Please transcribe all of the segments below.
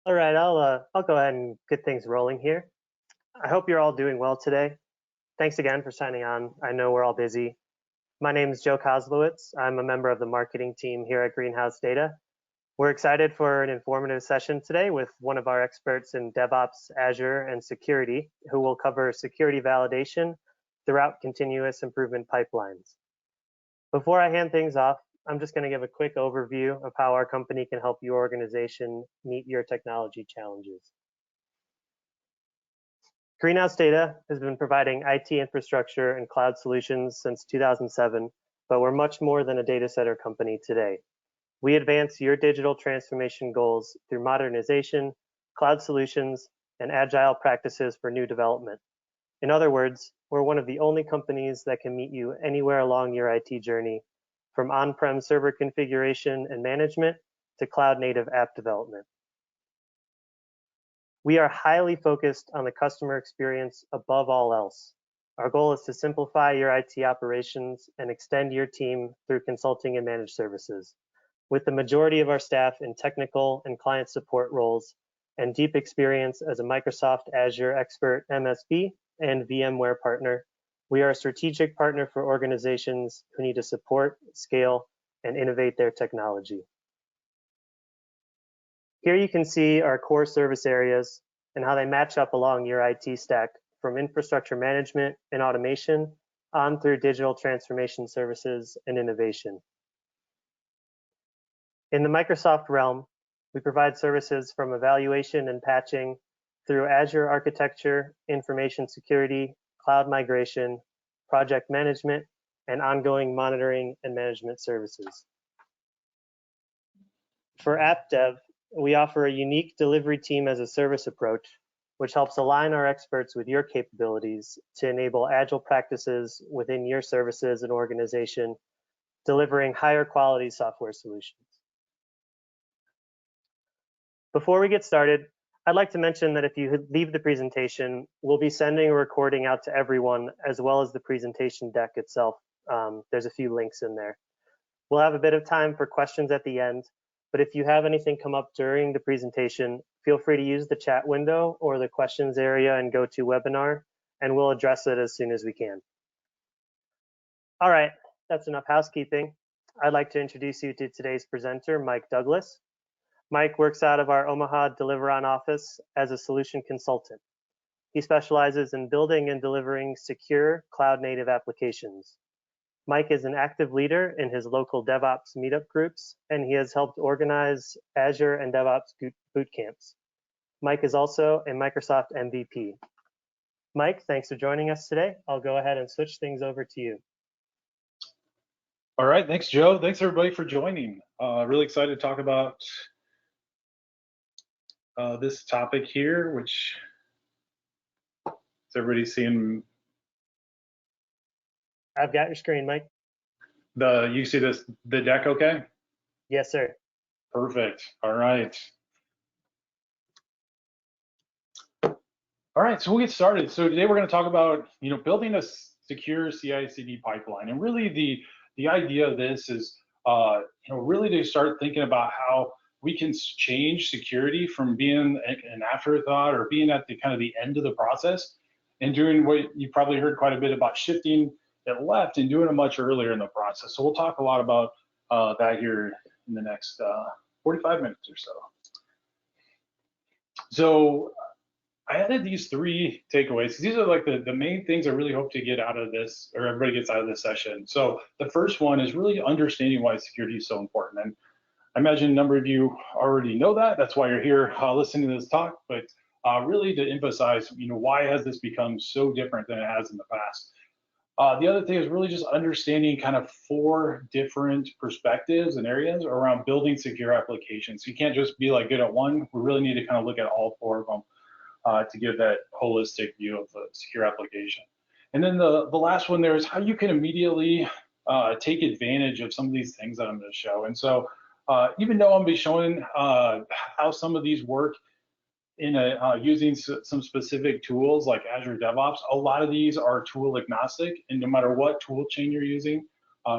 All right, I'll go ahead and get things rolling here. I hope you're all doing well today. Thanks again for signing on. I know we're all busy. My name is Joe Kozlowitz. I'm a member of the marketing team here at Greenhouse Data. We're excited for an informative session today with one of our experts in DevOps, Azure, and security, who will cover security validation throughout continuous improvement pipelines. Before I hand things off, I'm just going to give a quick overview of how our company can help your organization meet your technology challenges. Greenhouse Data has been providing IT infrastructure and cloud solutions since 2007, but we're much more than a data center company today. We advance your digital transformation goals through modernization, cloud solutions, and agile practices for new development. In other words, we're one of the only companies that can meet you anywhere along your IT journey, from on-prem server configuration and management to cloud-native app development. We are highly focused on the customer experience above all else. Our goal is to simplify your IT operations and extend your team through consulting and managed services. With the majority of our staff in technical and client support roles and deep experience as a Microsoft Azure expert MSP and VMware partner, we are a strategic partner for organizations who need to support, scale, and innovate their technology. Here you can see our core service areas and how they match up along your IT stack, from infrastructure management and automation on through digital transformation services and innovation. In the Microsoft realm, we provide services from evaluation and patching through Azure architecture, information security, cloud migration, project management, and ongoing monitoring and management services. For app dev, we offer a unique delivery team as a service approach, which helps align our experts with your capabilities to enable agile practices within your services and organization, delivering higher quality software solutions. Before we get started, I'd like to mention that if you leave the presentation, we'll be sending a recording out to everyone, as well as the presentation deck itself. There's a few links in there. We'll have a bit of time for questions at the end, but if you have anything come up during the presentation, feel free to use the chat window or the questions area and GoToWebinar, and we'll address it as soon as we can. All right, that's enough housekeeping. I'd like to introduce you to today's presenter, Mike Douglas. Mike works out of our Omaha Deliveron office as a solution consultant. He specializes in building and delivering secure cloud-native applications. Mike is an active leader in his local DevOps meetup groups, and he has helped organize Azure and DevOps boot camps. Mike is also a Microsoft MVP. Mike, thanks for joining us today. I'll go ahead and switch things over to you. All right, thanks, Joe. Thanks, everybody, for joining. Really excited to talk about this topic here, which is everybody seeing? I've got your screen, Mike. You see the deck okay? Yes, sir. Perfect. All right. All right, so we'll get started. So today we're going to talk about, building a secure CI/CD pipeline, and really the idea of this is, really to start thinking about how we can change security from being an afterthought or being at the kind of the end of the process, and doing what you probably heard quite a bit about, shifting it left and doing it much earlier in the process. So we'll talk a lot about that here in the next 45 minutes or so. So I added these 3 takeaways. These are like the main things I really hope to get out of this, or everybody gets out of this session. So the first one is really understanding why security is so important. And I imagine a number of you already know that. That's why you're here listening to this talk. But really to emphasize, why has this become so different than it has in the past? The other thing is really just understanding kind of 4 different perspectives and areas around building secure applications. You can't just be like good at one. We really need to kind of look at all 4 of them to give that holistic view of a secure application. And then the last one there is how you can immediately take advantage of some of these things that I'm going to show. And so even though I'm going to be showing how some of these work in using some specific tools like Azure DevOps, a lot of these are tool agnostic, and no matter what tool chain you're using,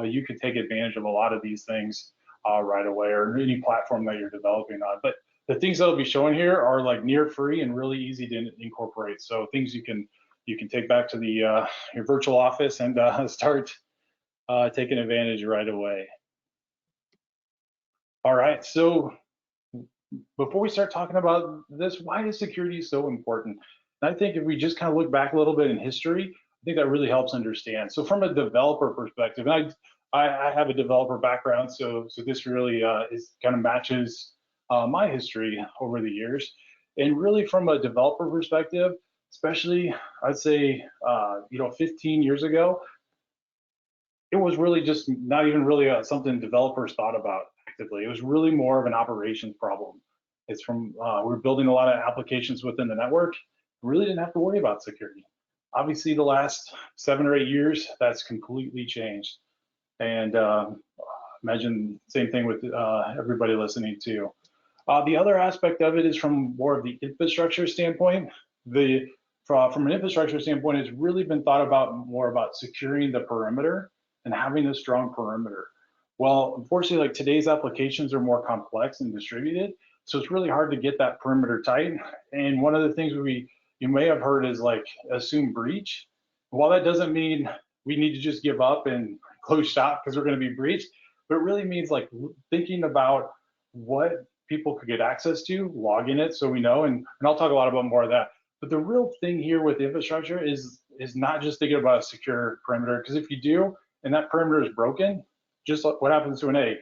you can take advantage of a lot of these things right away, or any platform that you're developing on. But the things that'll be shown here are like near free and really easy to incorporate. So things you can take back to the your virtual office and start taking advantage right away. All right, so before we start talking about this, why is security so important? And I think if we just kind of look back a little bit in history, I think that really helps understand. So from a developer perspective, and I have a developer background, so this really is kind of matches my history over the years. And really from a developer perspective, especially I'd say 15 years ago, it was really just not even really something developers thought about actively. It was really more of an operations problem. It's from we were building a lot of applications within the network. Really didn't have to worry about security. Obviously, the last 7 or 8 years, that's completely changed. And imagine same thing with everybody listening too. The other aspect of it is from more of the infrastructure standpoint. From an infrastructure standpoint, it's really been thought about more about securing the perimeter and having a strong perimeter. Well, unfortunately, like today's applications are more complex and distributed, so it's really hard to get that perimeter tight. And one of the things you may have heard is like assume breach. While that doesn't mean we need to just give up and close shop because we're going to be breached, but it really means like thinking about what people could get access to, logging it so we know, and I'll talk a lot about more of that. But the real thing here with infrastructure is not just thinking about a secure perimeter, because if you do, and that perimeter is broken, just like what happens to an egg.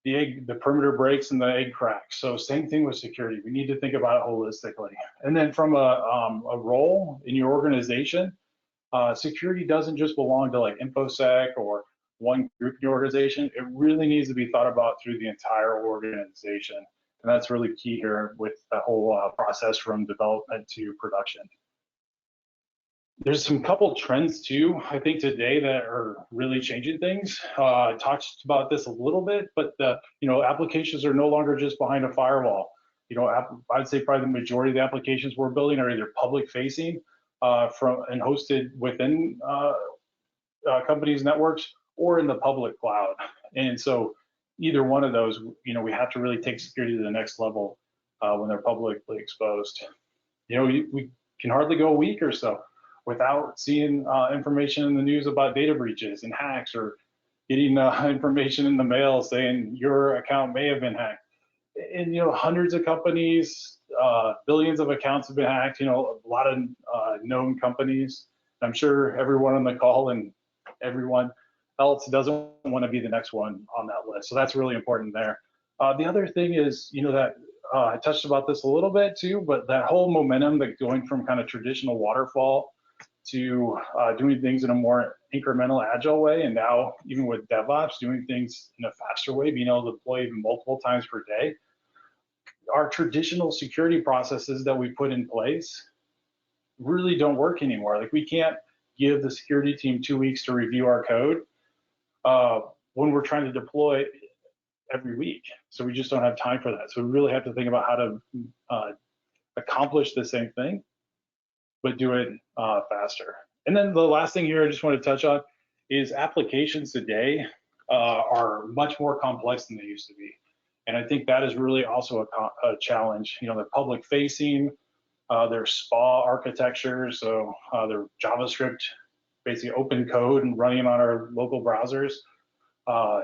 The perimeter breaks and the egg cracks. So same thing with security. We need to think about it holistically. And then from a role in your organization, security doesn't just belong to like InfoSec or one group in your organization. It really needs to be thought about through the entire organization. And that's really key here with the whole process from development to production. There's some couple trends too, I think today that are really changing things. I talked about this a little bit, but applications are no longer just behind a firewall. I'd say probably the majority of the applications we're building are either public facing and hosted within companies' networks or in the public cloud. And so either one of those, we have to really take security to the next level when they're publicly exposed. We can hardly go a week or so without seeing information in the news about data breaches and hacks, or getting information in the mail saying your account may have been hacked. And hundreds of companies, billions of accounts have been hacked. A lot of known companies. I'm sure everyone on the call and everyone else doesn't want to be the next one on that list. So that's really important there. The other thing is, that I touched about this a little bit too, but that whole momentum that going from kind of traditional waterfall to doing things in a more incremental, agile way, and now even with DevOps, doing things in a faster way, being able to deploy even multiple times per day. Our traditional security processes that we put in place really don't work anymore. Like we can't give the security team 2 weeks to review our code when we're trying to deploy every week. So we just don't have time for that. So we really have to think about how to accomplish the same thing, but do it faster. And then the last thing here I just want to touch on is applications today are much more complex than they used to be. And I think that is really also a challenge. They're public facing, they're SPA architecture, so they're JavaScript, basically open code and running on our local browsers.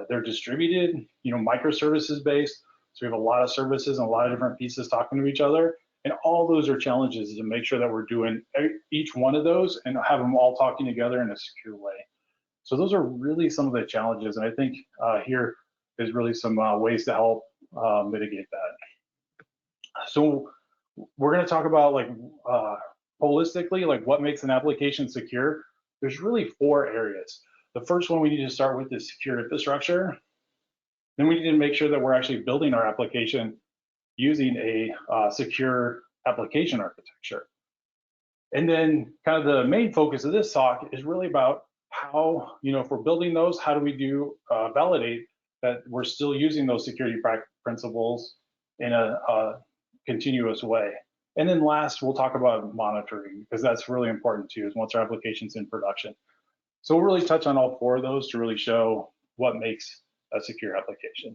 They're distributed, microservices based. So we have a lot of services and a lot of different pieces talking to each other. And all those are challenges to make sure that we're doing each one of those and have them all talking together in a secure way. So those are really some of the challenges. And I think here is really some ways to help mitigate that. So we're going to talk about holistically, like what makes an application secure. There's really 4 areas. The first one we need to start with is secure infrastructure. Then we need to make sure that we're actually building our application using a secure application architecture. And then kind of the main focus of this talk is really about how, if we're building those, how do we validate that we're still using those security principles in a continuous way. And then last, we'll talk about monitoring, because that's really important too, is once our application's in production. So we'll really touch on all 4 of those to really show what makes a secure application.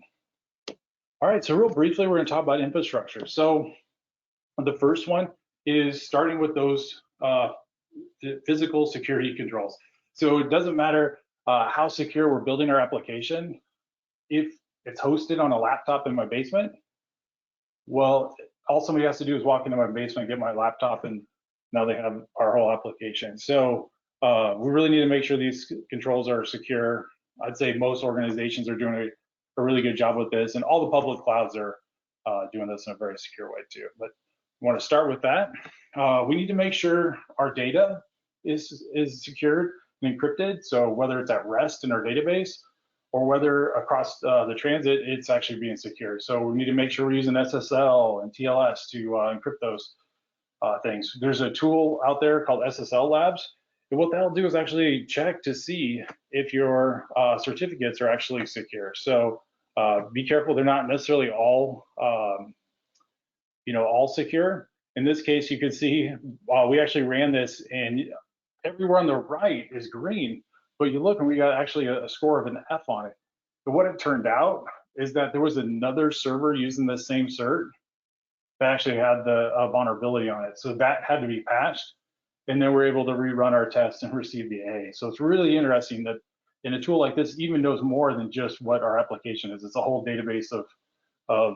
All right, so real briefly, we're going to talk about infrastructure. So the first one is starting with those physical security controls. So it doesn't matter how secure we're building our application. If it's hosted on a laptop in my basement, well, all somebody has to do is walk into my basement, get my laptop, and now they have our whole application. So we really need to make sure these controls are secure. I'd say most organizations are doing a really good job with this, and all the public clouds are doing this in a very secure way too. But I want to start with that. We need to make sure our data is secured and encrypted. So whether it's at rest in our database or whether across the transit, it's actually being secure. So we need to make sure we're using SSL and TLS to encrypt those things. There's a tool out there called SSL Labs. And what that'll do is actually check to see if your certificates are actually secure. So be careful, they're not necessarily all, all secure. In this case, you can see we actually ran this, and everywhere on the right is green, but you look and we got actually a score of an F on it. But what it turned out is that there was another server using the same cert that actually had the vulnerability on it. So that had to be patched, and then we're able to rerun our test and receive the A. So it's really interesting that in a tool like this even knows more than just what our application is. It's a whole database of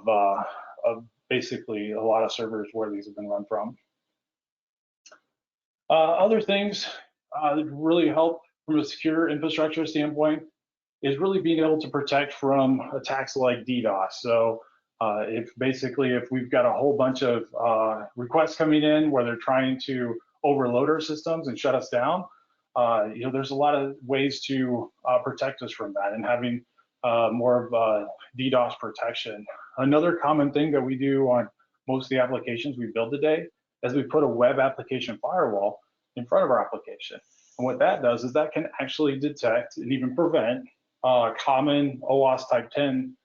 basically a lot of servers where these have been run from. Other things that really help from a secure infrastructure standpoint is really being able to protect from attacks like DDoS. So if we've got a whole bunch of requests coming in where they're trying to overload our systems and shut us down, there's a lot of ways to protect us from that, and having more of DDoS protection. Another common thing that we do on most of the applications we build today is we put a web application firewall in front of our application. And what that does is that can actually detect and even prevent common OWASP type 10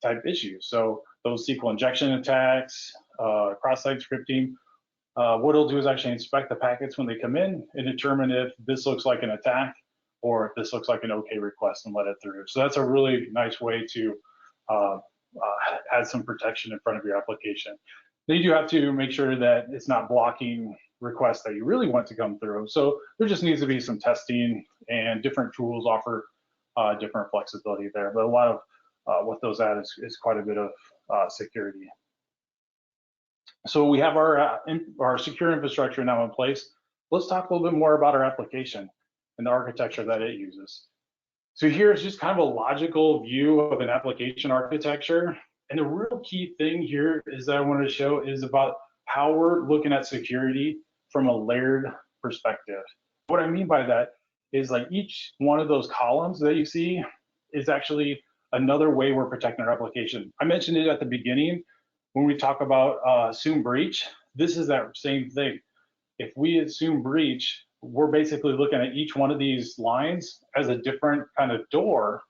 type issues. So those SQL injection attacks, cross-site scripting, what it'll do is actually inspect the packets when they come in and determine if this looks like an attack or if this looks like an OK request and let it through. So that's a really nice way to add some protection in front of your application. Then you do have to make sure that it's not blocking requests that you really want to come through. So there just needs to be some testing, and different tools offer different flexibility there. But a lot of what those add is quite a bit of security. So we have our secure infrastructure now in place. Let's talk a little bit more about our application and the architecture that it uses. So here's just kind of a logical view of an application architecture. And the real key thing here is that I wanted to show is about how we're looking at security from a layered perspective. What I mean by that is like each one of those columns that you see is actually another way we're protecting our application. I mentioned it at the beginning when we talk about assume breach. This is that same thing. If we assume breach, we're basically looking at each one of these lines as a different kind of door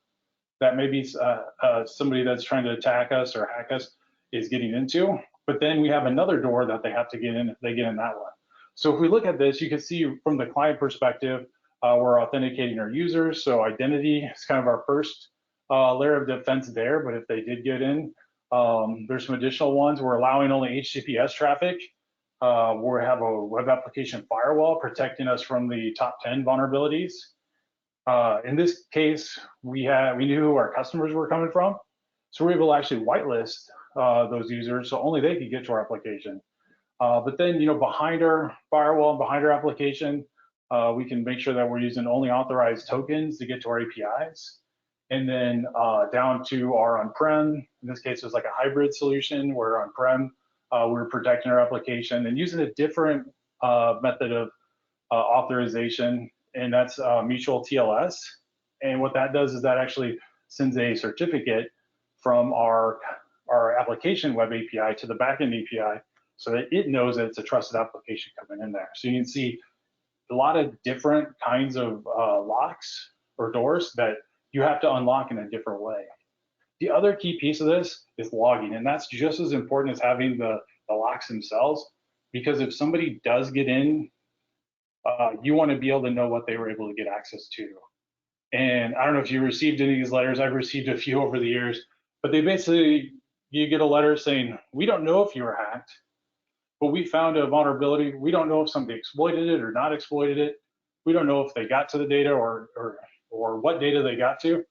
that maybe somebody that's trying to attack us or hack us is getting into. But then we have another door that they have to get in if they get in that one. So if we look at this, you can see from the client perspective, we're authenticating our users. So identity is kind of our first layer of defense there. But if they did get in, there's some additional ones. We're allowing only HTTPS traffic. We have a web application firewall protecting us from the top 10 vulnerabilities. In this case, we knew who our customers were coming from, so we're able to actually whitelist those users so only they could get to our application. But then, behind our firewall, behind our application, we can make sure that we're using only authorized tokens to get to our APIs. And then down to our on-prem. In this case, it's like a hybrid solution where on-prem, we're protecting our application and using a different method of authorization, and that's mutual TLS. And what that does is that actually sends a certificate from our application web API to the backend API so that it knows that it's a trusted application coming in there. So you can see a lot of different kinds of locks or doors that you have to unlock in a different way. The other key piece of this is logging, and that's just as important as having the locks themselves, because if somebody does get in, you want to be able to know what they were able to get access to. And I don't know if you received any of these letters. I've received a few over the years But they basically, you get a letter saying, we don't know if you were hacked, but we found a vulnerability. We don't know if somebody exploited it or not exploited it. We don't know if they got to the data or what data they got to,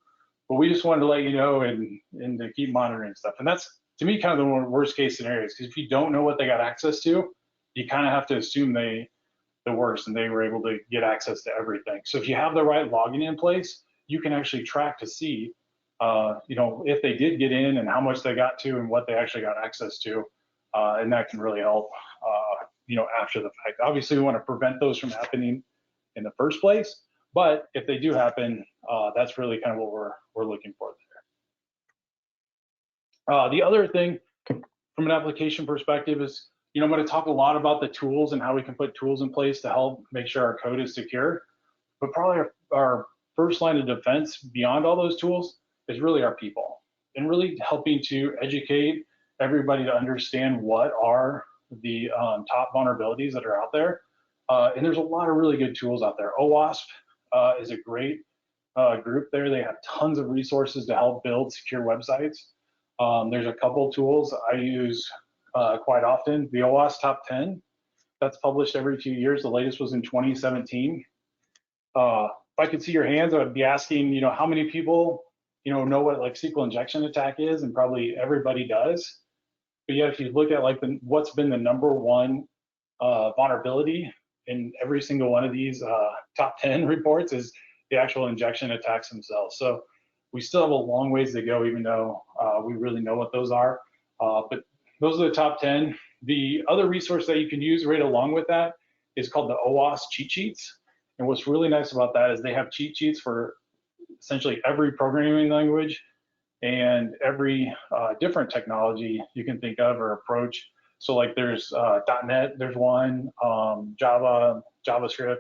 but we just wanted to let you know and to keep monitoring stuff. And that's, to me, kind of the worst case scenarios, because if you don't know what they got access to, you kind of have to assume the worst, and they were able to get access to everything. So if you have the right login in place, you can actually track to see, if they did get in and how much they got to and what they actually got access to, and that can really help, after the fact. Obviously, we want to prevent those from happening in the first place, but if they do happen, that's really kind of what we're looking for there. The other thing from an application perspective is, I'm going to talk a lot about the tools and how we can put tools in place to help make sure our code is secure. But probably our first line of defense beyond all those tools is really our people, and really helping to educate everybody to understand what are the top vulnerabilities that are out there. And there's a lot of really good tools out there. OWASP is a great group there. They have tons of resources to help build secure websites. There's a couple tools I use quite often. The OWASP Top 10, that's published every 2 years. The latest was in 2017. If I could see your hands, I would be asking, how many people, know what like SQL injection attack is, and probably everybody does. But yet, if you look at like what's been the #1 vulnerability in every single one of these top 10 reports is the actual injection attacks themselves. So we still have a long ways to go, even though we really know what those are. But those are the top 10. The other resource that you can use right along with that is called the OWASP cheat sheets. And what's really nice about that is they have cheat sheets for essentially every programming language and every different technology you can think of or approach. So like there's .NET, there's one, Java, JavaScript,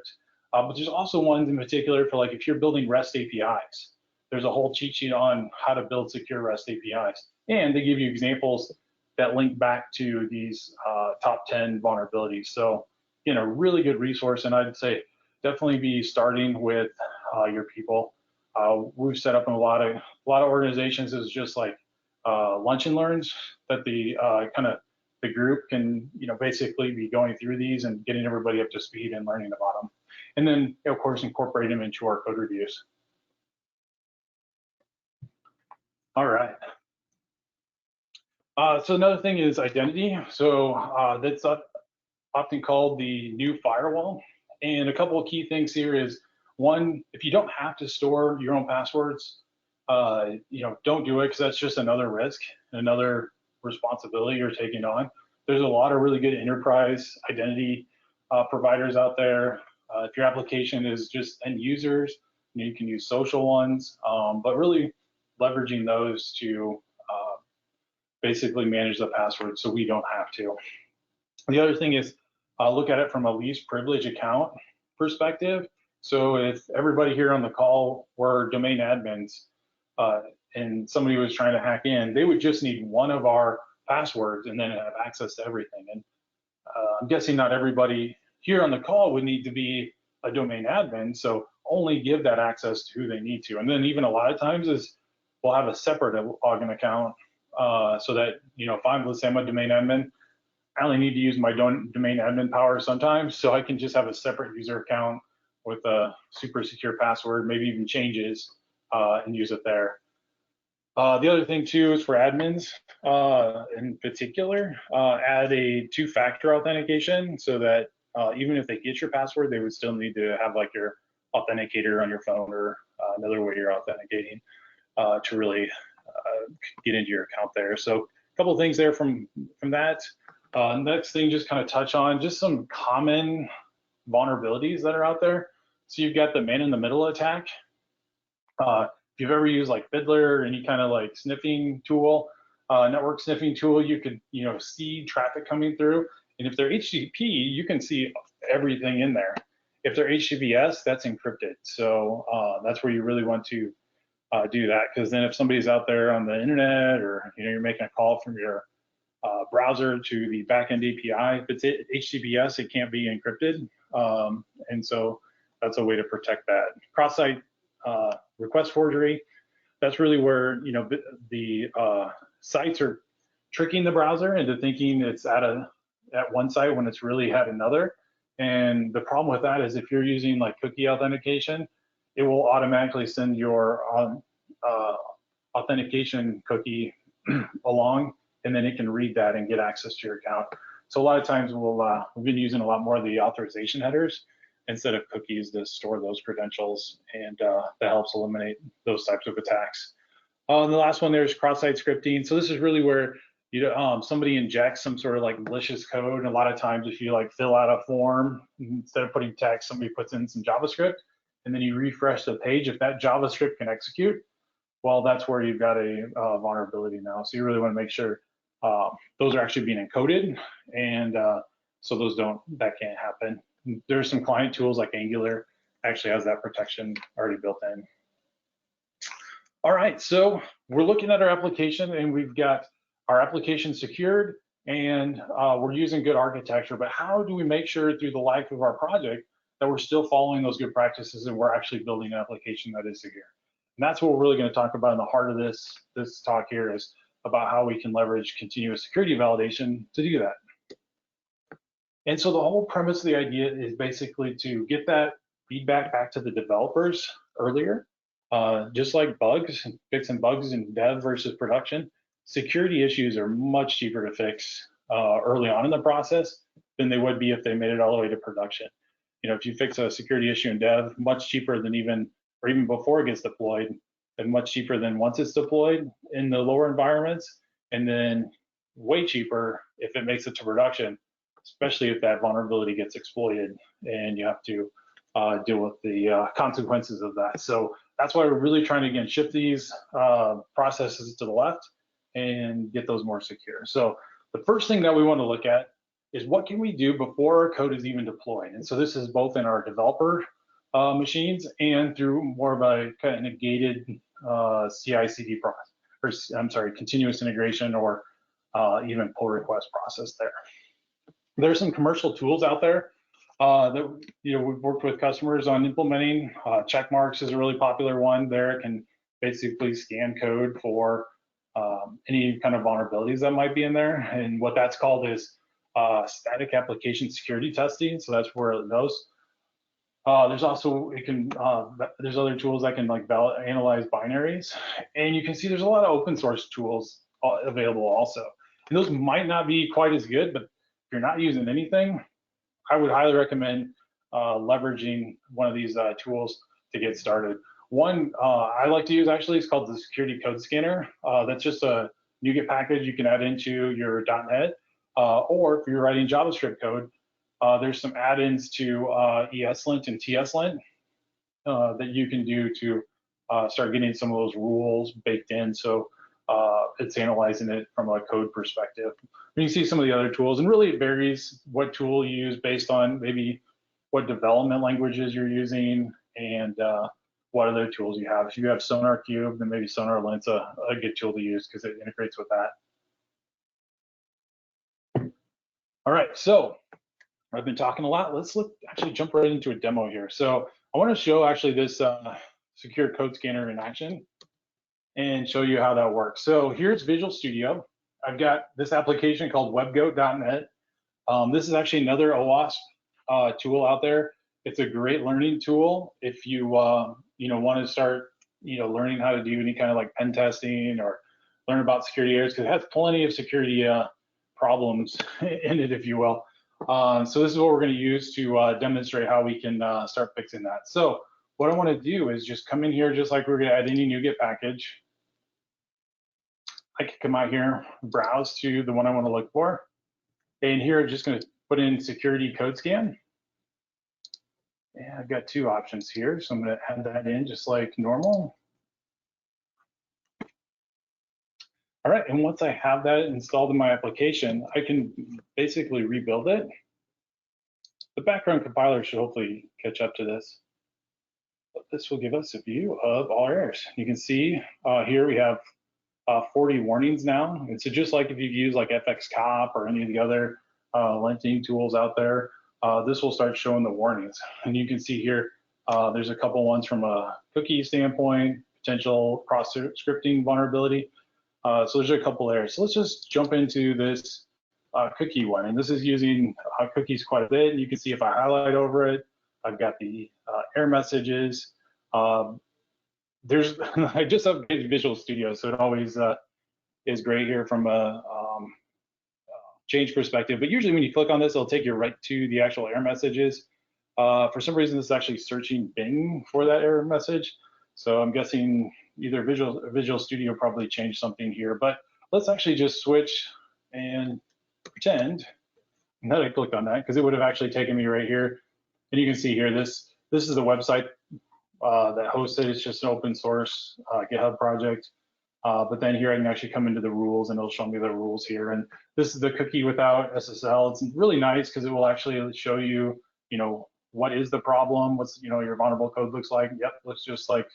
but there's also ones in particular for like if you're building REST APIs. There's a whole cheat sheet on how to build secure REST APIs. And they give you examples that link back to these top 10 vulnerabilities. So, a really good resource, and I'd say definitely be starting with your people. We've set up in a lot of organizations is just like lunch and learns that the the group can basically be going through these and getting everybody up to speed and learning about them, and then of course incorporate them into our code reviews. All right. So another thing is identity. So that's often called the new firewall. And a couple of key things here is, one, if you don't have to store your own passwords, don't do it, because that's just another risk, another responsibility you're taking on. There's a lot of really good enterprise identity providers out there. If your application is just end users, you can use social ones, but really leveraging those to basically manage the password so we don't have to. The other thing is look at it from a least privilege account perspective. So if everybody here on the call were domain admins and somebody was trying to hack in, they would just need one of our passwords and then have access to everything. And I'm guessing not everybody here on the call would need to be a domain admin, so only give that access to who they need to. And then even a lot of times is we'll have a separate login account so that, if let's say I'm a domain admin, I only need to use my domain admin power sometimes, so I can just have a separate user account with a super secure password, maybe even changes, and use it there. The other thing too is for admins in particular, add a two-factor authentication so that even if they get your password, they would still need to have like your authenticator on your phone or another way you're authenticating to really get into your account there. So a couple of things there from that. Next thing, just kind of touch on just some common vulnerabilities that are out there. So you've got the man-in-the-middle attack. If you've ever used like Fiddler or any kind of like sniffing tool, network sniffing tool, you could see traffic coming through. And if they're HTTP, you can see everything in there. If they're HTTPS, that's encrypted. So that's where you really want to do that, because then if somebody's out there on the internet, or you're making a call from your browser to the backend API, if it's HTTPS, it can't be encrypted, and so that's a way to protect that. Cross-site request forgery. that's really where, you know, the sites are tricking the browser into thinking it's at one site when it's really at another. And the problem with that is if you're using like cookie authentication, it will automatically send your authentication cookie along, and then it can read that and get access to your account. So a lot of times we've been using a lot more of the authorization headers instead of cookies to store those credentials, and that helps eliminate those types of attacks. And the last one there is cross-site scripting. So this is really where somebody injects some sort of like malicious code. And a lot of times if you like fill out a form, instead of putting text, somebody puts in some JavaScript, and then you refresh the page. If that JavaScript can execute, well, that's where you've got a vulnerability now. So you really want to make sure those are actually being encoded, and so that can't happen. There's some client tools like Angular actually has that protection already built in. All right, so we're looking at our application, and we've got our application secured, and we're using good architecture. But how do we make sure through the life of our project that we're still following those good practices and we're actually building an application that is secure? And that's what we're really going to talk about in the heart of this talk here, is about how we can leverage continuous security validation to do that. And so the whole premise of the idea is basically to get that feedback back to the developers earlier. Just like bugs, fixing bugs in dev versus production, security issues are much cheaper to fix early on in the process than they would be if they made it all the way to production. You know, if you fix a security issue in dev, much cheaper than even before it gets deployed, and much cheaper than once it's deployed in the lower environments, and then way cheaper if it makes it to production, especially if that vulnerability gets exploited and you have to deal with the consequences of that. So that's why we're really trying to, again, shift these processes to the left and get those more secure. So the first thing that we want to look at is what can we do before our code is even deployed. And so this is both in our developer machines and through more of a kind of gated CI/CD process, or I'm sorry, continuous integration, or even pull request process there. There's some commercial tools out there that we've worked with customers on implementing. Checkmarks is a really popular one. There it can basically scan code for any kind of vulnerabilities that might be in there. And what that's called is static application security testing. So that's where it goes. There's also, there's other tools that can like analyze binaries. And you can see there's a lot of open source tools available also. And those might not be quite as good, but if you're not using anything, I would highly recommend leveraging one of these tools to get started. One I like to use actually is called the Security Code Scanner. That's just a NuGet package you can add into your .NET, or if you're writing JavaScript code, there's some add-ins to ESLint and TSLint that you can do to start getting some of those rules baked in. So it's analyzing it from a code perspective. You can see some of the other tools, and really it varies what tool you use based on maybe what development languages you're using and what other tools you have. If you have SonarQube, then maybe SonarLint's a good tool to use because it integrates with that. All right, so I've been talking a lot. Let's actually jump right into a demo here. So I want to show actually this secure code scanner in action and show you how that works. So here's Visual Studio. I've got this application called webgoat.net. This is actually another OWASP tool out there. It's a great learning tool if you want to start learning how to do any kind of like pen testing or learn about security areas, because it has plenty of security problems in it, if you will. So this is what we're going to use to demonstrate how we can start fixing that. So what I want to do is just come in here, just like we're going to add any NuGet package. I can come out here, browse to the one I want to look for. And here I'm just going to put in security code scan. And I've got two options here. So I'm going to add that in just like normal. All right, and once I have that installed in my application, I can basically rebuild it. The background compiler should hopefully catch up to this. But this will give us a view of all our errors. You can see here we have 40 warnings now. And so just like if you've used like FXCop or any of the other linting tools out there, this will start showing the warnings. And you can see here, there's a couple ones from a cookie standpoint, potential cross-scripting vulnerability. So there's a couple layers. So let's just jump into this cookie one. And this is using cookies quite a bit. You can see if I highlight over it, I've got the error messages. I just updated Visual Studio, so it always is great here from a change perspective. But usually when you click on this, it'll take you right to the actual error messages. For some reason, this is actually searching Bing for that error message. So I'm guessing either Visual Studio probably changed something here. But let's actually just switch and pretend that I clicked on that, because it would have actually taken me right here. And you can see here, this is the website that hosts it. It's just an open source GitHub project. But then here I can actually come into the rules and it'll show me the rules here. And this is the cookie without SSL. It's really nice because it will actually show you, what is the problem, what's, your vulnerable code looks like. Yep, looks just like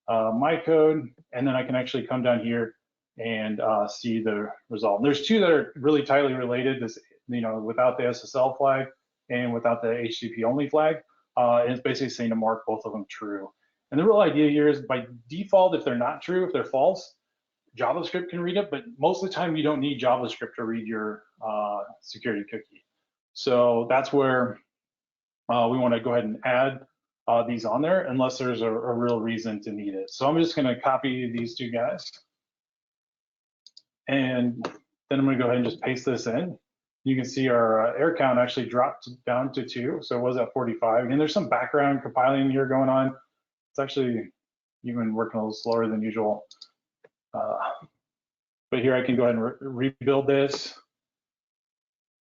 my code. And then I can actually come down here and see the result. There's two that are really tightly related, this, without the SSL flag and without the HTTP only flag. And it's basically saying to mark both of them true. And the real idea here is by default, if they're not true, if they're false, JavaScript can read it, but most of the time you don't need JavaScript to read your security cookie. So that's where we want to go ahead and add these on there unless there's a real reason to need it. So I'm just going to copy these two guys. And then I'm going to go ahead and just paste this in. You can see our error count actually dropped down to 2. So it was at 45. And there's some background compiling here going on. It's actually even working a little slower than usual. But here I can go ahead and rebuild this.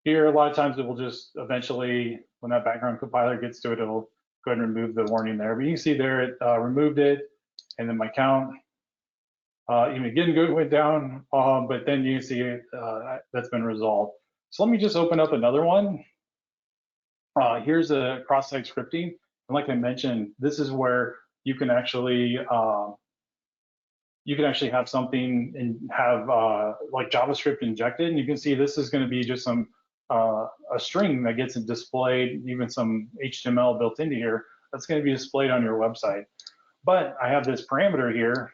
Here, a lot of times it will just eventually, when that background compiler gets to it, it'll go ahead and remove the warning there. But you can see there it removed it, and then my count even again went down, but then you can see it, that's been resolved. So let me just open up another one. Here's a cross-site scripting. And like I mentioned, this is where you can actually have something and have like JavaScript injected. And you can see this is going to be just some a string that gets displayed, even some HTML built into here. That's going to be displayed on your website. But I have this parameter here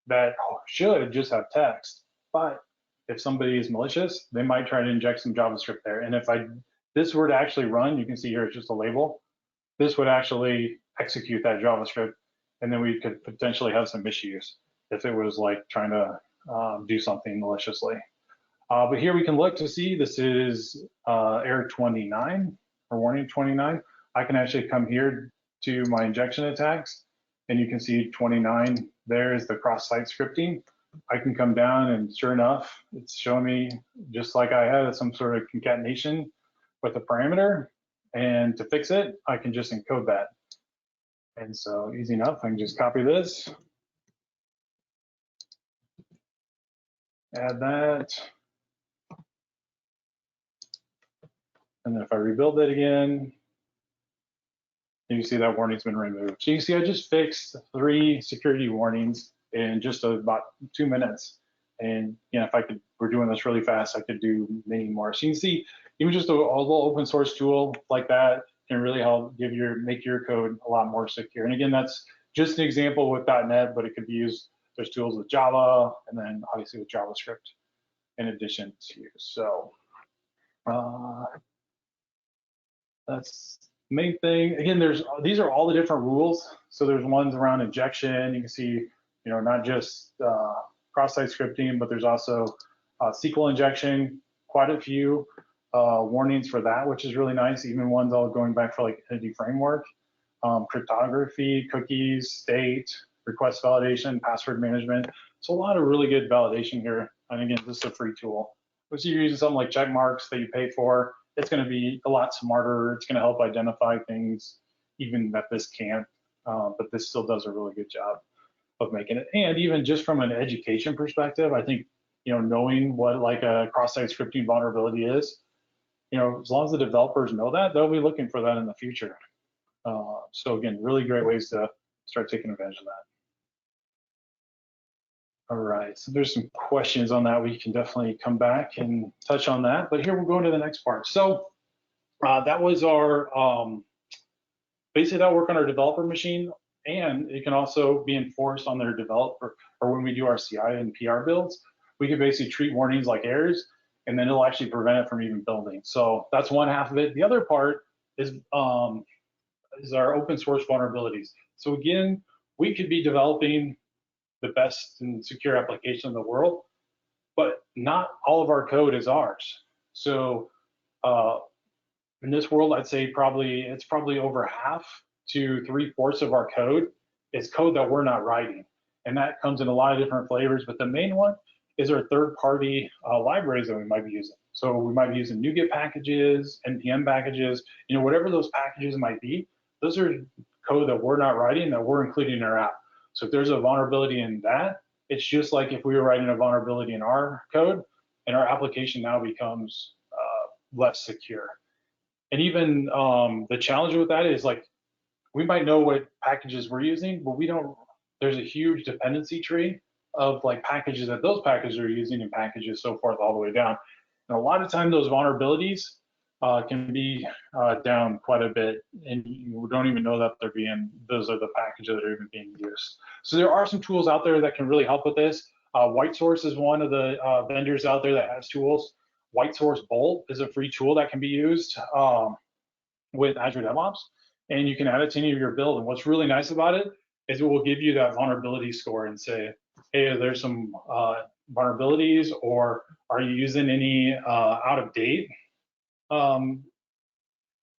that should just have text. But if somebody is malicious, they might try to inject some JavaScript there. And if this were to actually run, you can see here it's just a label. This would actually execute that JavaScript, and then we could potentially have some issues if it was like trying to do something maliciously. But here we can look to see this is error 29 or warning 29. I can actually come here to my injection attacks, and you can see 29 there is the cross-site scripting. I can come down, and sure enough, it's showing me just like I had some sort of concatenation with a parameter. And to fix it, I can just encode that. And so easy enough, I can just copy this, add that. And then if I rebuild it again, you see that warning's been removed. So you see I just fixed 3 security warnings in just about 2 minutes. And if we're doing this really fast, I could do many more. So you can see even just a little open source tool like that can really help make your code a lot more secure. And again, that's just an example with .NET, but it could be used. There's tools with Java, and then obviously with JavaScript in addition to. So that's the main thing. Again, these are all the different rules. So there's ones around injection. You can see, not just cross-site scripting, but there's also SQL injection, quite a few warnings for that, which is really nice. Even ones all going back for like Entity Framework, cryptography, cookies, state, request validation, password management. So a lot of really good validation here. And again, this is a free tool. If you're using something like check marks that you pay for, it's going to be a lot smarter. It's going to help identify things even that this can't, but this still does a really good job of making it. And even just from an education perspective, I think, knowing what like a cross-site scripting vulnerability is, as long as the developers know that, they'll be looking for that in the future. So again, really great ways to start taking advantage of that. All right, so there's some questions on that. We can definitely come back and touch on that, but here we'll go into the next part. So that was our, basically that work on our developer machine. And it can also be enforced on their developer, or when we do our CI and PR builds, we can basically treat warnings like errors, and then it'll actually prevent it from even building. So that's one half of it. The other part is our open source vulnerabilities. So again, we could be developing the best and secure application in the world, but not all of our code is ours. So in this world, I'd say it's probably over half to 3/4 of our code is code that we're not writing. And that comes in a lot of different flavors, but the main one is our third-party libraries that we might be using. So we might be using NuGet packages, NPM packages, whatever those packages might be, those are code that we're not writing that we're including in our app. So if there's a vulnerability in that, it's just like if we were writing a vulnerability in our code, and our application now becomes less secure. And even the challenge with that is like, we might know what packages we're using, but we don't, there's a huge dependency tree of like packages that those packages are using and packages so forth all the way down. And a lot of time those vulnerabilities can be down quite a bit, and you don't even know that those are the packages that are even being used. So there are some tools out there that can really help with this. Whitesource is one of the vendors out there that has tools. Whitesource Bolt is a free tool that can be used with Azure DevOps, and you can add it to any of your build. And what's really nice about it is it will give you that vulnerability score and say, hey, there's some vulnerabilities, or are you using any out of date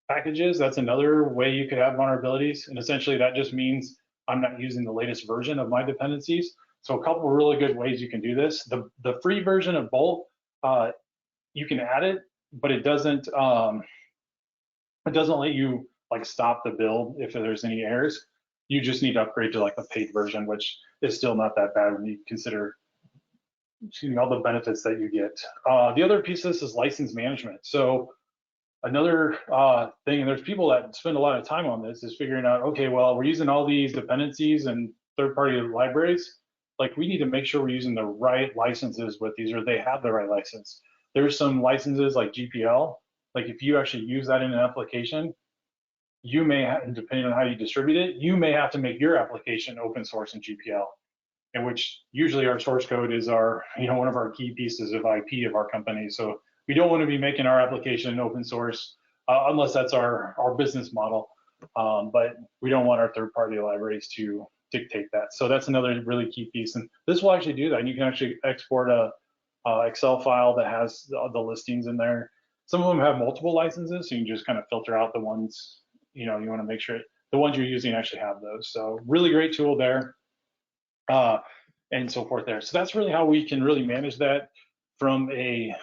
packages? That's another way you could have vulnerabilities. And essentially that just means I'm not using the latest version of my dependencies. So a couple of really good ways you can do this. The free version of Bolt, you can add it, but it doesn't let you like stop the build if there's any errors. You just need to upgrade to like the paid version, which is still not that bad when you consider all the benefits that you get. The other piece of this is license management. So another thing, and there's people that spend a lot of time on this, is figuring out, okay, well, we're using all these dependencies and third-party libraries. Like, we need to make sure we're using the right licenses with these, or they have the right license. There's some licenses like GPL. Like, if you actually use that in an application, you may have, depending on how you distribute it, you may have to make your application open source in GPL, in which usually our source code is our, one of our key pieces of IP of our company. So we don't want to be making our application open source unless that's our business model. But we don't want our third-party libraries to dictate that. So that's another really key piece. And this will actually do that. And you can actually export a Excel file that has the listings in there. Some of them have multiple licenses, so you can just kind of filter out the ones, you want to make sure the ones you're using actually have those. So really great tool there, and so forth there. So that's really how we can really manage that from a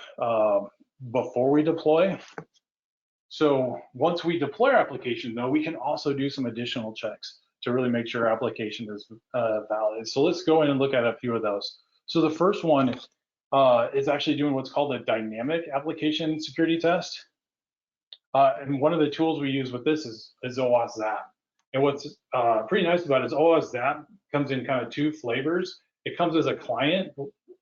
before we deploy. So once we deploy our application, though, we can also do some additional checks to really make sure our application is valid. So let's go in and look at a few of those. So the first one is actually doing what's called a dynamic application security test. And one of the tools we use with this is OWASP Zap. And what's pretty nice about it is OWASP Zap comes in kind of two flavors. It comes as a client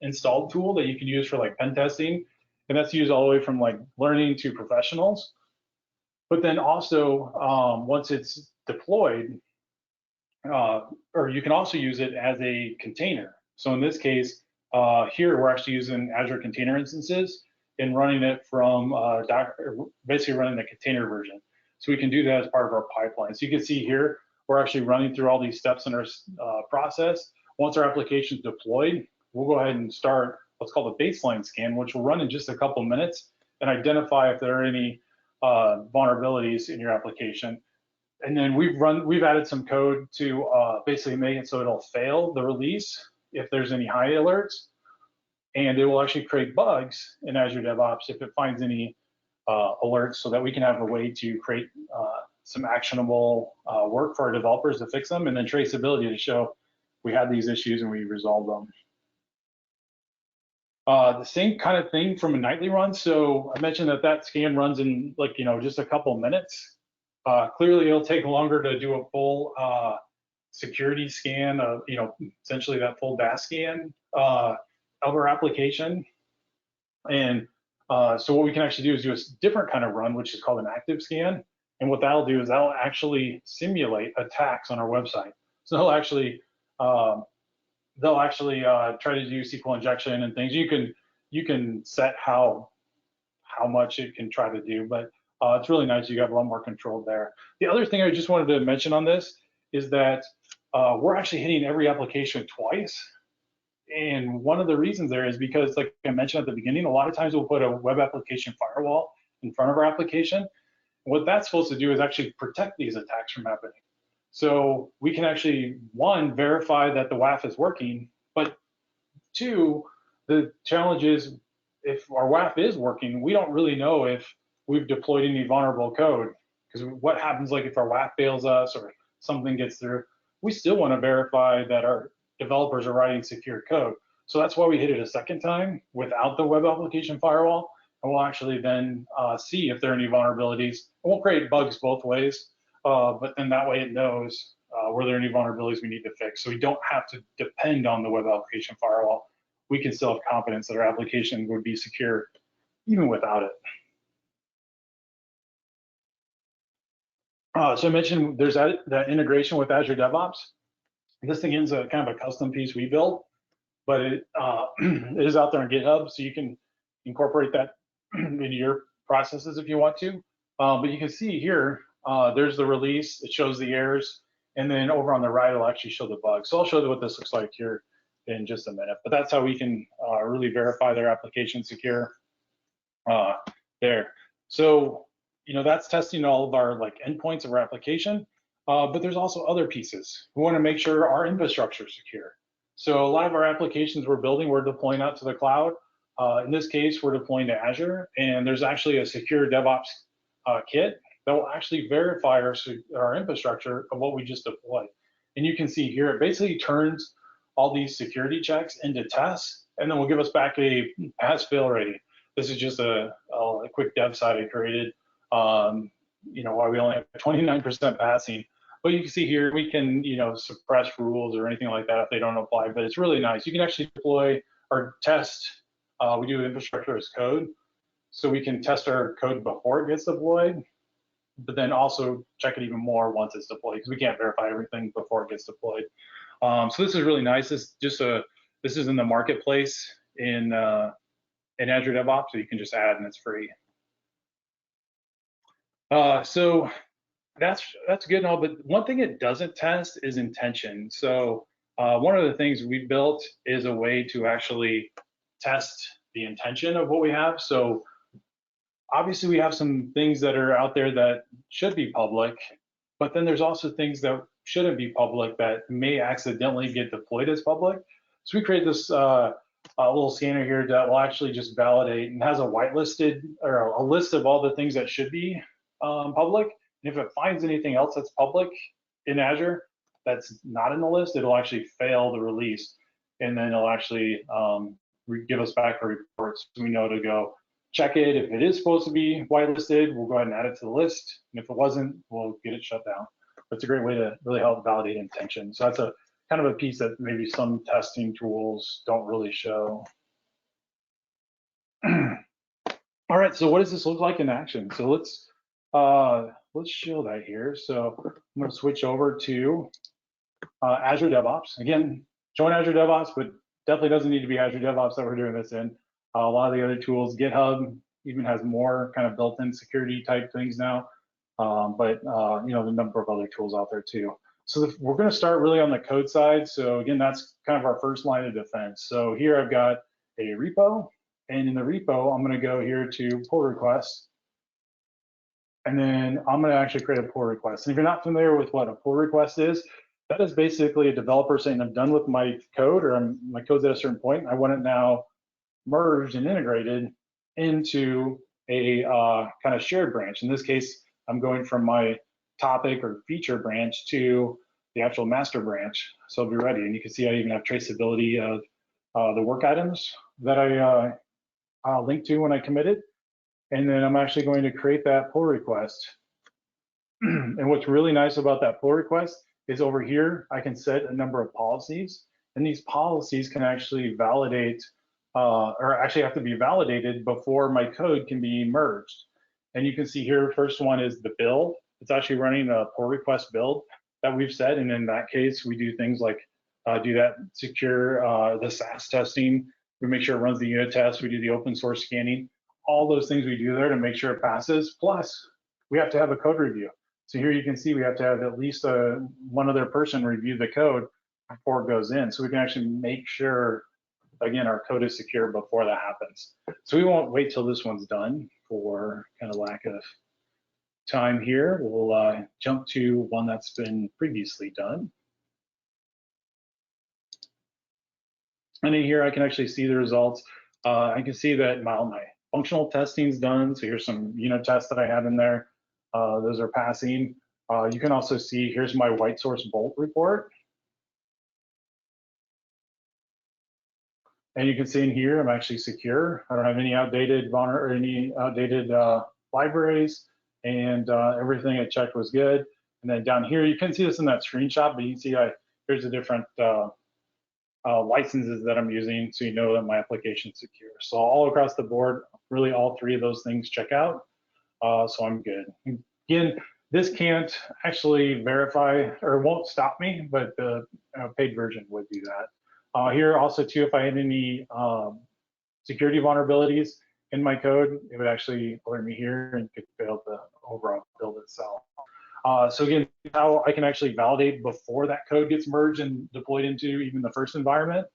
installed tool that you can use for like pen testing, and that's used all the way from like learning to professionals. But then also once it's deployed, or you can also use it as a container. So in this case, here we're actually using Azure container instances and running it from basically running the container version. So we can do that as part of our pipeline. So you can see here, we're actually running through all these steps in our process. Once our application is deployed, we'll go ahead and start what's called a baseline scan, which will run in just a couple minutes and identify if there are any vulnerabilities in your application. And then we've added some code to basically make it so it'll fail the release if there's any high alerts, and it will actually create bugs in Azure DevOps if it finds any alerts, so that we can have a way to create some actionable work for our developers to fix them, and then traceability to show we had these issues and we resolved them. The same kind of thing from a nightly run. So I mentioned that scan runs in like, just a couple minutes. Clearly it'll take longer to do a full security scan of, essentially that full DAS scan of our application. And so what we can actually do is do a different kind of run, which is called an active scan. And what that'll do is that'll actually simulate attacks on our website. So they'll actually try to do SQL injection and things. You can set how much it can try to do, but it's really nice. You got a lot more control there. The other thing I just wanted to mention on this is that we're actually hitting every application twice. And one of the reasons there is because, like I mentioned at the beginning, a lot of times we'll put a web application firewall in front of our application. What that's supposed to do is actually protect these attacks from happening. So we can actually, one, verify that the WAF is working, but two, the challenge is if our WAF is working, we don't really know if we've deployed any vulnerable code, because what happens like if our WAF fails us or something gets through, we still want to verify that our developers are writing secure code. So that's why we hit it a second time without the web application firewall, and we'll actually then see if there are any vulnerabilities. It won't create bugs both ways, but then that way it knows were there any vulnerabilities we need to fix. So we don't have to depend on the web application firewall. We can still have confidence that our application would be secure even without it. So I mentioned there's that integration with Azure DevOps. This thing is a kind of a custom piece we built, but it is out there on GitHub, so you can incorporate that into your processes if you want to. But you can see here, there's the release. It shows the errors, and then over on the right, it'll actually show the bugs. So I'll show you what this looks like here in just a minute. But that's how we can really verify their application secure there. So that's testing all of our like endpoints of our application. But there's also other pieces. We want to make sure our infrastructure is secure. So a lot of our applications we're building, we're deploying out to the cloud. In this case, we're deploying to Azure, and there's actually a secure DevOps kit that will actually verify our infrastructure of what we just deployed. And you can see here, it basically turns all these security checks into tests, and then will give us back a pass-fail rating. This is just a quick dev site I created. Why we only have 29% passing. But you can see here, we can, suppress rules or anything like that if they don't apply, but it's really nice. You can actually deploy or test, we do infrastructure as code. So we can test our code before it gets deployed, but then also check it even more once it's deployed, because we can't verify everything before it gets deployed. So this is really nice. This is in the marketplace in Azure DevOps, so you can just add and it's free. So that's good and all, but one thing it doesn't test is intention. So one of the things we built is a way to actually test the intention of what we have. So obviously we have some things that are out there that should be public, but then there's also things that shouldn't be public that may accidentally get deployed as public. So we created this little scanner here that will actually just validate and has a whitelisted or a list of all the things that should be public. And if it finds anything else that's public in Azure that's not in the list, it'll actually fail the release, and then it'll actually give us back a report so we know to go check it. If it is supposed to be whitelisted, we'll go ahead and add it to the list, and if it wasn't, we'll get it shut down. But it's a great way to really help validate intention. So that's a kind of a piece that maybe some testing tools don't really show. All right, so what does this look like in action? So let's show that here. So I'm going to switch over to Azure DevOps. Again, join Azure DevOps, but definitely doesn't need to be Azure DevOps that we're doing this in. A lot of the other tools, GitHub even has more kind of built-in security type things now, but the number of other tools out there too. So we're going to start really on the code side. So again, that's kind of our first line of defense. So here I've got a repo, and in the repo, I'm going to go here to pull requests. And then I'm going to actually create a pull request. And if you're not familiar with what a pull request is, that is basically a developer saying, I'm done with my code, or my code's at a certain point. I want it now merged and integrated into a kind of shared branch. In this case, I'm going from my topic or feature branch to the actual master branch. So it'll be ready. And you can see I even have traceability of the work items that I linked to when I committed. And then I'm actually going to create that pull request. And what's really nice about that pull request is over here, I can set a number of policies, and these policies can actually validate, or actually have to be validated before my code can be merged. And you can see here, first one is the build. It's actually running a pull request build. that we've set. And in that case, we do things like do that secure the SAS testing. We make sure it runs the unit test. We do the open source scanning. All those things we do there to make sure it passes. Plus, we have to have a code review. So here you can see we have to have at least one other person review the code before it goes in. So we can actually make sure, again, our code is secure before that happens. So we won't wait till this one's done for kind of lack of time here. We'll jump to one that's been previously done. And in here, I can actually see the results. I can see that my functional testing's done. So here's some unit tests that I have in there. Those are passing. You can also see, here's my white source bolt report. And you can see in here, I'm actually secure. I don't have any outdated libraries, and everything I checked was good. And then down here, you can see this in that screenshot, but you can see here's the different licenses that I'm using, so you know that my application's secure. So all across the board, really all three of those things check out. So I'm good. Again, this can't actually verify or won't stop me, but the paid version would do that. Here also too, if I had any security vulnerabilities in my code, it would actually alert me here and could fail the overall build itself. So again, how I can actually validate before that code gets merged and deployed into even the first environment.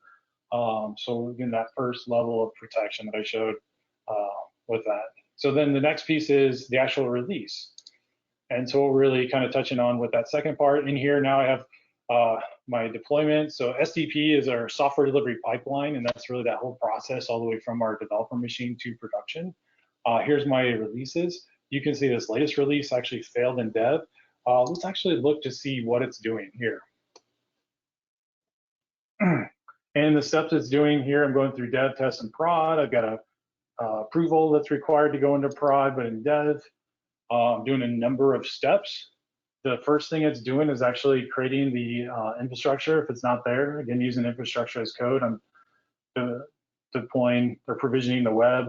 So again, that first level of protection that I showed with that. So then the next piece is the actual release. And so we're really kind of touching on with that second part in here. Now I have my deployment. So SDP is our software delivery pipeline, and that's really that whole process all the way from our developer machine to production. Here's my releases. You can see this latest release actually failed in dev. Let's actually look to see what it's doing here. And the steps it's doing here, I'm going through dev, test, and prod. I've got a approval that's required to go into prod, but in dev, I'm doing a number of steps. The first thing it's doing is actually creating the infrastructure. If it's not there, again, using infrastructure as code, I'm deploying or provisioning the web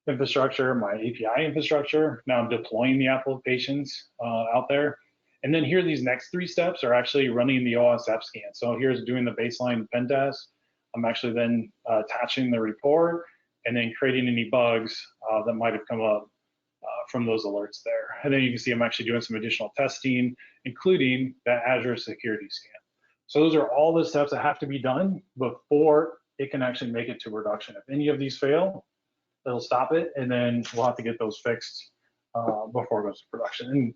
infrastructure, my API infrastructure. Now I'm deploying the applications out there. And then here, these next three steps are actually running the OWASP scan. So here's doing the baseline pen test. I'm actually then attaching the report and then creating any bugs that might have come up from those alerts there. And then you can see I'm actually doing some additional testing, including that Azure security scan. So those are all the steps that have to be done before it can actually make it to production. If any of these fail, it'll stop it, and then we'll have to get those fixed before it goes to production. And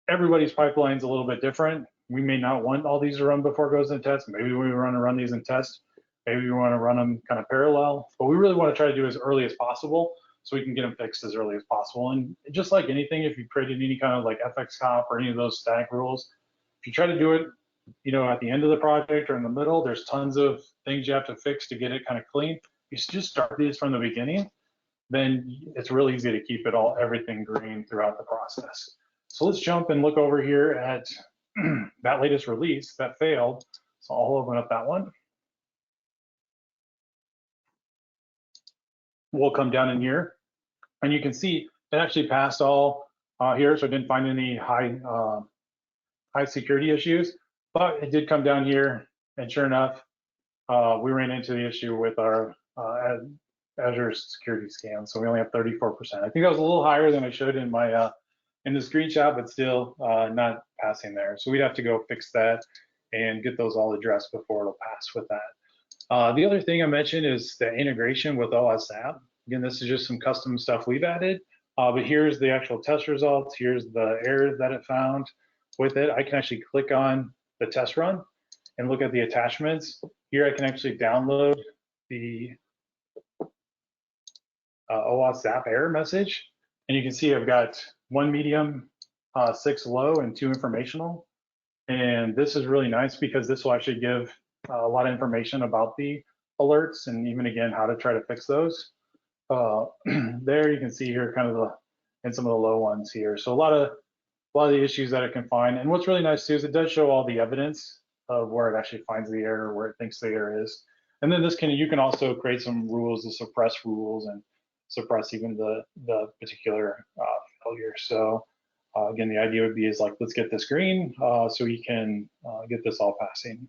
everybody's pipeline's a little bit different. We may not want all these to run before it goes into test. Maybe we want to run these in test. Maybe we want to run them kind of parallel, but we really want to try to do as early as possible so we can get them fixed as early as possible. And just like anything, if you created any kind of like FXCOP or any of those static rules, if you try to do it, you know, at the end of the project or in the middle, there's tons of things you have to fix to get it kind of clean. You should just start these from the beginning, then it's really easy to keep everything green throughout the process. So let's jump and look over here at that latest release that failed. So I'll open up that one. We'll come down in here, and you can see it actually passed all here, so I didn't find any high security issues, but it did come down here, and sure enough, we ran into the issue with our Azure security scan, so we only have 34%. I think that was a little higher than I showed in my in the screenshot, but still not passing there. So we'd have to go fix that and get those all addressed before it'll pass with that. The other thing I mentioned is the integration with OWASP. Again, this is just some custom stuff we've added, but here's the actual test results. Here's the error that it found with it. I can actually click on the test run and look at the attachments. Here I can actually download the OWASP error message. And you can see I've got 1 medium, 6 low, and 2 informational. And this is really nice because this will actually give a lot of information about the alerts and even again how to try to fix those. There you can see here kind of and some of the low ones here. So a lot of the issues that it can find. And what's really nice too is it does show all the evidence of where it actually finds the error, where it thinks the error is. And then you can also create some rules to suppress rules and suppress even the particular failure. So Again, the idea would be is like, let's get this green so we can get this all passing.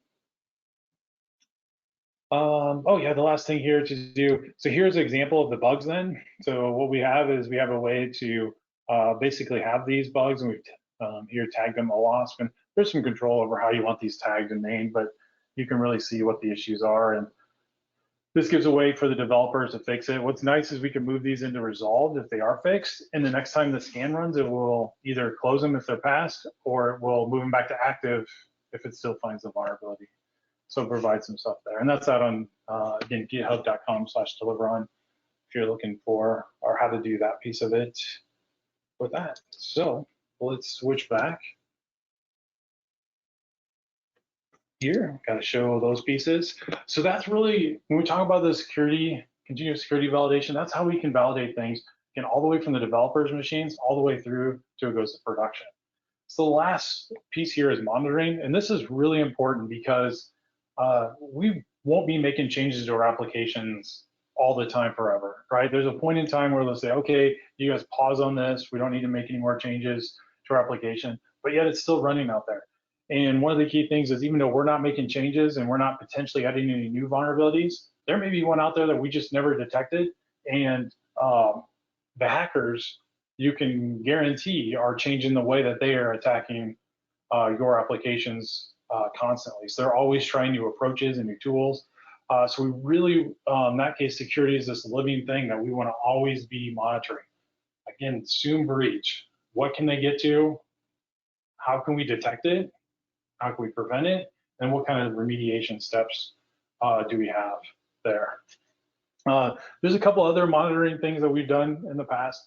Oh yeah, the last thing here to do. So here's an example of the bugs then. So what we have is we have a way to basically have these bugs, and we've here tagged them OWASP, and there's some control over how you want these tagged and named, but you can really see what the issues are, and this gives a way for the developers to fix it. What's nice is we can move these into resolved if they are fixed, and the next time the scan runs, it will either close them if they're passed, or it will move them back to active if it still finds the vulnerability. So provide some stuff there, and that's out on again github.com/deliveron if you're looking for or how to do that piece of it with that. So let's switch back here. Got to show those pieces. So that's really, when we talk about the security, continuous security validation, that's how we can validate things, again, all the way from the developers' machines all the way through to it goes to production. So the last piece here is monitoring, and this is really important because we won't be making changes to our applications all the time forever, right? There's a point in time where they'll say, okay, you guys pause on this. We don't need to make any more changes to our application, but yet it's still running out there. And one of the key things is even though we're not making changes and we're not potentially adding any new vulnerabilities, there may be one out there that we just never detected. And the hackers, you can guarantee, are changing the way that they are attacking your applications constantly. So they're always trying new approaches and new tools. So we really, in that case, security is this living thing that we want to always be monitoring. Again, soon breach. What can they get to? How can we detect it? How can we prevent it? And what kind of remediation steps do we have there? There's a couple other monitoring things that we've done in the past.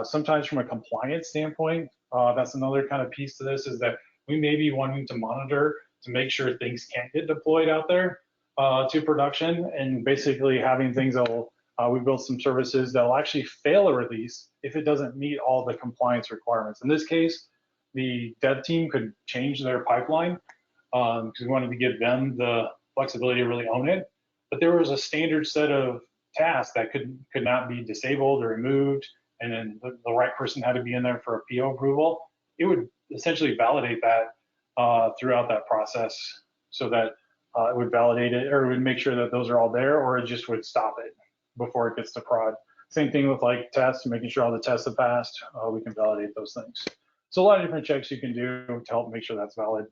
Sometimes from a compliance standpoint, that's another kind of piece to this, is that we may be wanting to monitor to make sure things can't get deployed out there to production, and basically having things that will, we built some services that will actually fail a release if it doesn't meet all the compliance requirements. In this case, the dev team could change their pipeline because we wanted to give them the flexibility to really own it. But there was a standard set of tasks that could not be disabled or removed, and then the right person had to be in there for a PO approval. It would essentially validate that throughout that process, so that it would validate it, or it would make sure that those are all there, or it just would stop it before it gets to prod. Same thing with like tests, making sure all the tests have passed. We can validate those things. So a lot of different checks you can do to help make sure that's valid.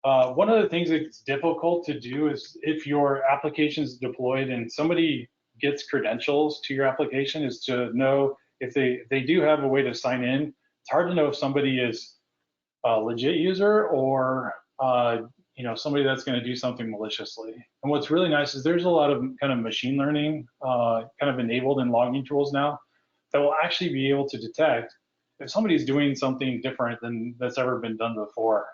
One of the things that's difficult to do is if your application is deployed and somebody gets credentials to your application, is to know if they do have a way to sign in. It's hard to know if somebody is a legit user or somebody that's going to do something maliciously. And what's really nice is there's a lot of kind of machine learning kind of enabled in logging tools now that will actually be able to detect if somebody's doing something different than that's ever been done before,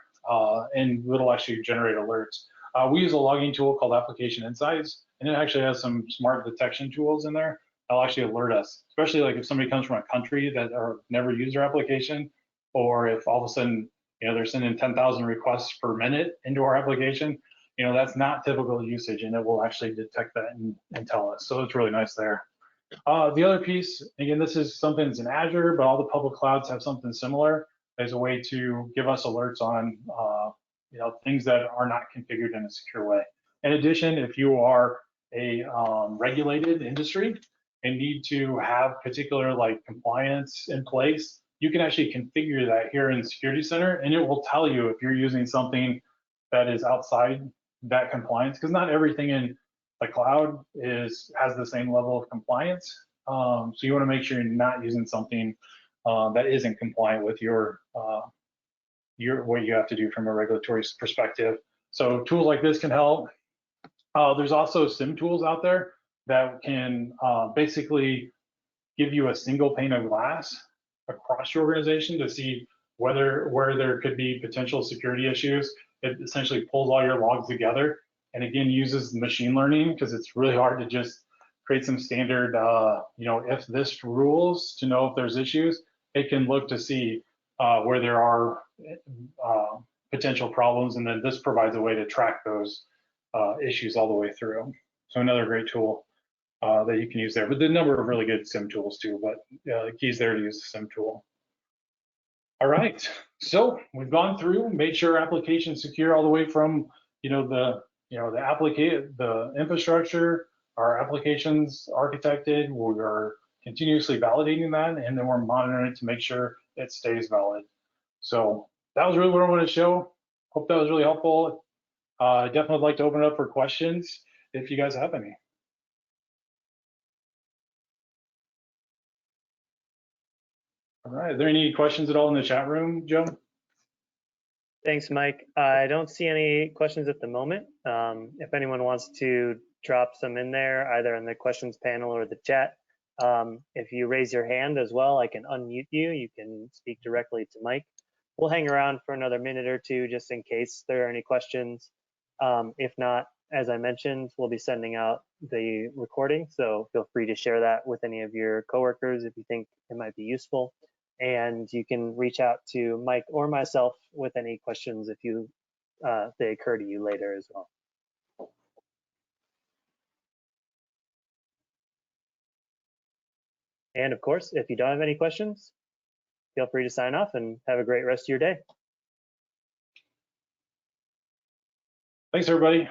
and it'll actually generate alerts. We use a logging tool called Application Insights, and it actually has some smart detection tools in there that'll actually alert us, especially like if somebody comes from a country that are never used their application, or if all of a sudden they're sending 10,000 requests per minute into our application. That's not typical usage, and it will actually detect that and tell us. So it's really nice there. The other piece, again, this is something that's in Azure, but all the public clouds have something similar as a way to give us alerts on things that are not configured in a secure way. In addition, if you are a regulated industry and need to have particular like compliance in place, you can actually configure that here in the Security Center, and it will tell you if you're using something that is outside that compliance, because not everything in the cloud has the same level of compliance. So you want to make sure you're not using something that isn't compliant with your what you have to do from a regulatory perspective. So tools like this can help. There's also SIM tools out there that can basically give you a single pane of glass across your organization to see where there could be potential security issues. It essentially pulls all your logs together, and again uses machine learning, because it's really hard to just create some standard if this rules to know if there's issues. It can look to see where there are potential problems, and then this provides a way to track those issues all the way through. So another great tool that you can use there, but the number of really good SIM tools too, but the key is there to use the SIM tool. All right, so we've gone through, made sure our application's secure all the way from, the infrastructure, our applications architected, we are continuously validating that, and then we're monitoring it to make sure it stays valid. So that was really what I wanted to show. Hope that was really helpful. Definitely like to open it up for questions if you guys have any. All right, are there any questions at all in the chat room, Joe? Thanks, Mike. I don't see any questions at the moment. If anyone wants to drop some in there, either in the questions panel or the chat, if you raise your hand as well, I can unmute you. You can speak directly to Mike. We'll hang around for another minute or two just in case there are any questions. If not, as I mentioned, we'll be sending out the recording, so feel free to share that with any of your coworkers if you think it might be useful. And you can reach out to Mike or myself with any questions if they occur to you later as well. And of course, if you don't have any questions, feel free to sign off and have a great rest of your day. Thanks, everybody.